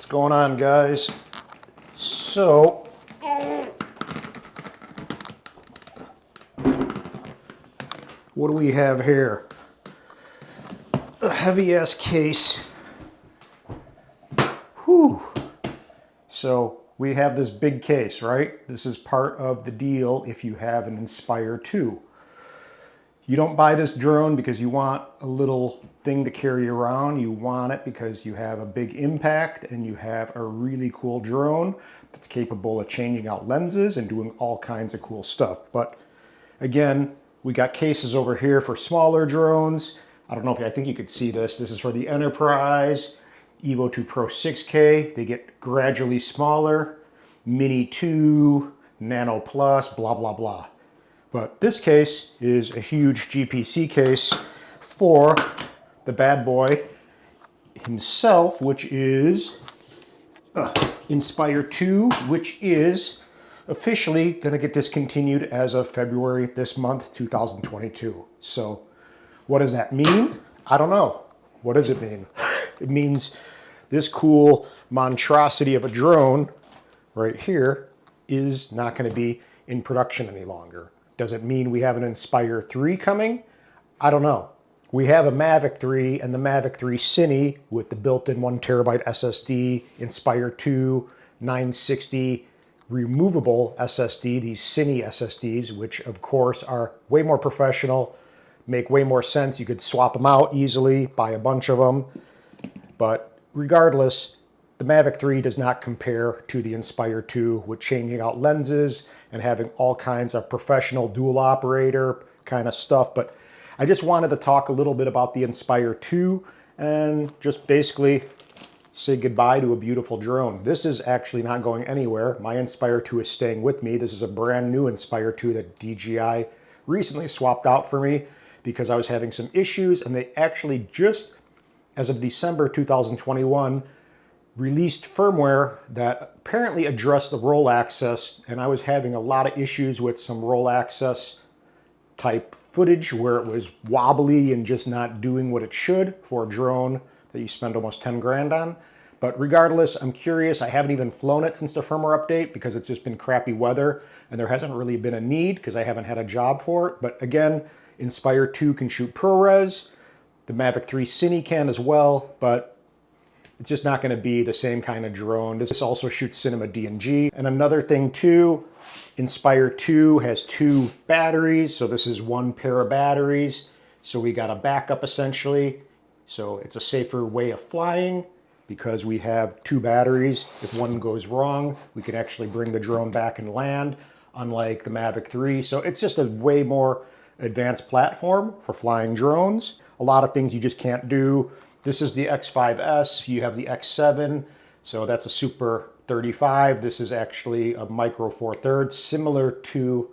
What's going on, guys? So, what do we have here? A heavy-ass case. Whew. So, we have this big case, right? This is part of the deal if you have an Inspire 2. You don't buy this drone because you want a little thing to carry around. You want it because you have a big impact and you have a really cool drone that's capable of changing out lenses and doing all kinds of cool stuff. But again, we got cases over here for smaller drones. I don't know if I think you could see this. This is for the Enterprise, Evo 2 Pro 6K. They get gradually smaller, Mini 2, Nano Plus, blah, blah, blah. But this case is a huge GPC case for the bad boy himself, which is Inspire 2, which is officially going to get discontinued as of February this month, 2022. So what does that mean? I don't know. What does it mean? It means this cool monstrosity of a drone right here is not going to be in production any longer. Does it mean we have an Inspire 3 coming? I don't know. We have a Mavic 3 and the Mavic 3 Cine with the built-in 1TB SSD, Inspire 2, 960 removable SSD, these Cine SSDs, which of course are way more professional, make way more sense. You could swap them out easily, buy a bunch of them. But regardless, the Mavic 3 does not compare to the Inspire 2 with changing out lenses and having all kinds of professional dual operator kind of stuff. But I just wanted to talk a little bit about the Inspire 2 and just basically say goodbye to a beautiful drone. This is actually not going anywhere. My Inspire 2 is staying with me. This is a brand new Inspire 2 that DJI recently swapped out for me because I was having some issues, and they actually just, as of December 2021, released firmware that apparently addressed the roll access, and I was having a lot of issues with some roll access type footage where it was wobbly and just not doing what it should for a drone that you spend almost 10 grand on. But regardless, I'm curious. I haven't even flown it since the firmware update because it's just been crappy weather and there hasn't really been a need because I haven't had a job for it. But again, Inspire 2 can shoot ProRes. The Mavic 3 Cine can as well, but it's just not going to be the same kind of drone. This also shoots cinema DNG. And another thing too, Inspire 2 has 2 batteries. So this is 1 pair of batteries. So we got a backup essentially. So it's a safer way of flying because we have 2 batteries. If one goes wrong, we can actually bring the drone back and land, unlike the Mavic 3. So it's just a way more advanced platform for flying drones. A lot of things you just can't do. This is the X5S, you have the X7, so that's a Super 35. This is actually a Micro Four Thirds, similar to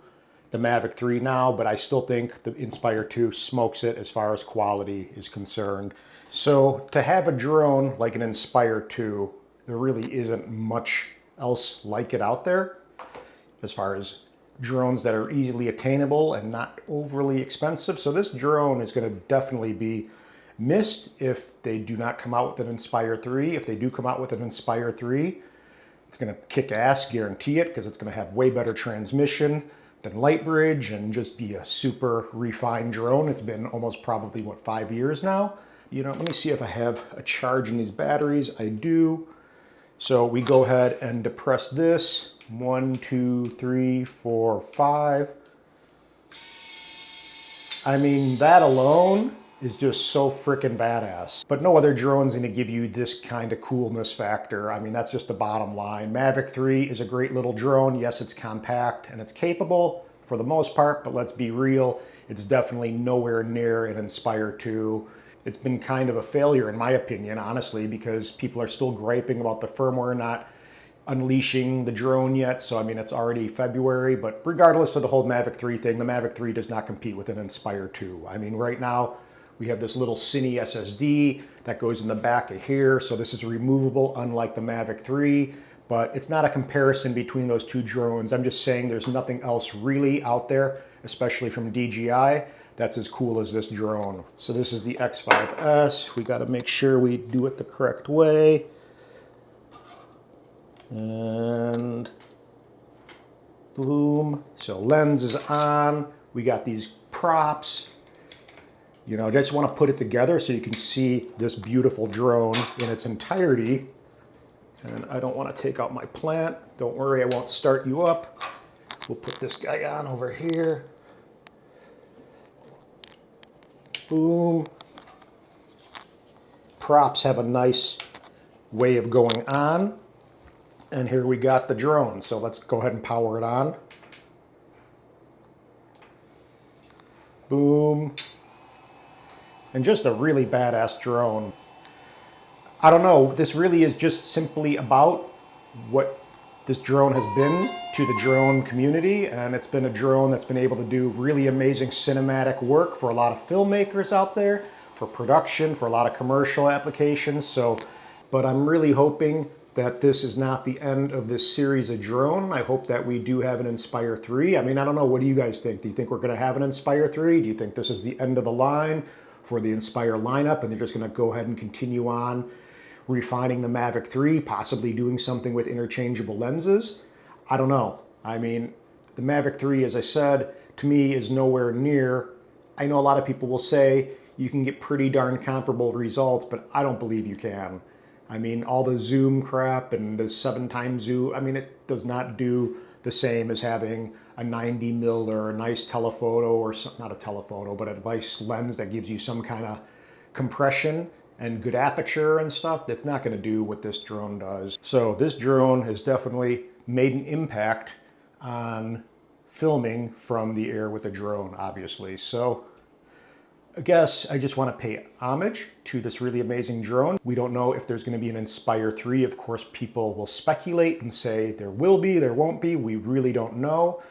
the Mavic 3 now, but I still think the Inspire 2 smokes it as far as quality is concerned. So to have a drone like an Inspire 2, there really isn't much else like it out there as far as drones that are easily attainable and not overly expensive. So this drone is going to definitely be missed if they do not come out with an Inspire 3. If they do come out with an Inspire 3, it's going to kick ass, guarantee it, because it's going to have way better transmission than Lightbridge and just be a super refined drone. It's been almost probably, what, 5 years now? You know, let me see if I have a charge in these batteries. I do. So we go ahead and depress this. 1, 2, 3, 4, 5. I mean, that alone is just so freaking badass. But no other drone's gonna give you this kind of coolness factor. I mean, that's just the bottom line. Mavic 3 is a great little drone. Yes, it's compact and it's capable for the most part, but let's be real, it's definitely nowhere near an Inspire 2. It's been kind of a failure in my opinion, honestly, because people are still griping about the firmware not unleashing the drone yet. So I mean, it's already February, but regardless of the whole Mavic 3 thing, the Mavic 3 does not compete with an Inspire 2. I mean, right now, we have this little Cine SSD that goes in the back of here. So this is removable, unlike the Mavic 3, but it's not a comparison between those 2 drones. I'm just saying there's nothing else really out there, especially from DJI, that's as cool as this drone. So this is the X5S. We got to make sure we do it the correct way. And boom. So lens is on. We got these props. You know, I just want to put it together so you can see this beautiful drone in its entirety. And I don't want to take out my plant. Don't worry, I won't start you up. We'll put this guy on over here. Boom. Props have a nice way of going on. And here we got the drone. So let's go ahead and power it on. Boom. And just a really badass drone. I don't know, this really is just simply about what this drone has been to the drone community, and it's been a drone that's been able to do really amazing cinematic work for a lot of filmmakers out there, for production, for a lot of commercial applications. But I'm really hoping that this is not the end of this series of drone. I hope that we do have an Inspire 3. I mean, I don't know, what do you guys think? Do you think we're gonna have an Inspire 3? Do you think this is the end of the line for the Inspire lineup and they're just gonna go ahead and continue on refining the Mavic 3, possibly doing something with interchangeable lenses? I don't know. I mean, the Mavic 3, as I said, to me is nowhere near. I know a lot of people will say you can get pretty darn comparable results, but I don't believe you can. I mean, all the zoom crap and the 7x zoom, I mean, it does not do the same as having a 90mm or a nice telephoto, or not a telephoto, but a nice lens that gives you some kind of compression and good aperture and stuff. That's not going to do what this drone does. So this drone has definitely made an impact on filming from the air with a drone, obviously. So I guess I just want to pay homage to this really amazing drone. We don't know if there's going to be an Inspire 3. Of course, people will speculate and say there will be, there won't be. We really don't know.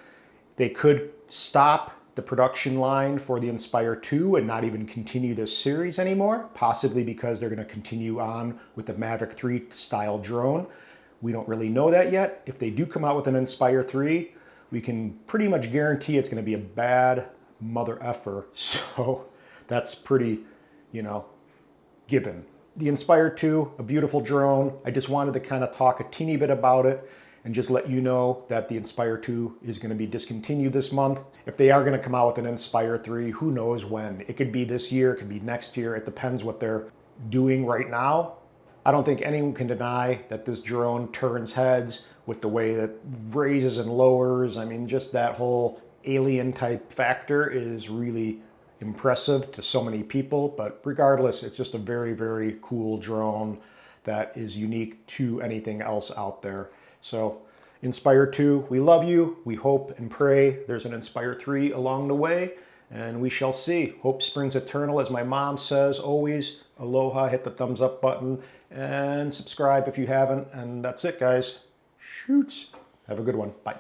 They could stop the production line for the Inspire 2 and not even continue this series anymore, possibly because they're going to continue on with the Mavic 3 style drone. We don't really know that yet. If they do come out with an Inspire 3, we can pretty much guarantee it's going to be a bad mother effer. So that's pretty, you know, given. The Inspire 2, a beautiful drone. I just wanted to kind of talk a teeny bit about it and just let you know that the Inspire 2 is going to be discontinued this month. If they are going to come out with an Inspire 3, who knows when? It could be this year, it could be next year. It depends what they're doing right now. I don't think anyone can deny that this drone turns heads with the way that raises and lowers. I mean, just that whole alien type factor is really impressive to so many people. But regardless, it's just a very, very cool drone that is unique to anything else out there. So Inspire 2, we love you. We hope and pray there's an Inspire 3 along the way, and we shall see. Hope springs eternal, as my mom says always. Aloha, hit the thumbs up button, and subscribe if you haven't. And that's it, guys. Shoots. Have a good one. Bye.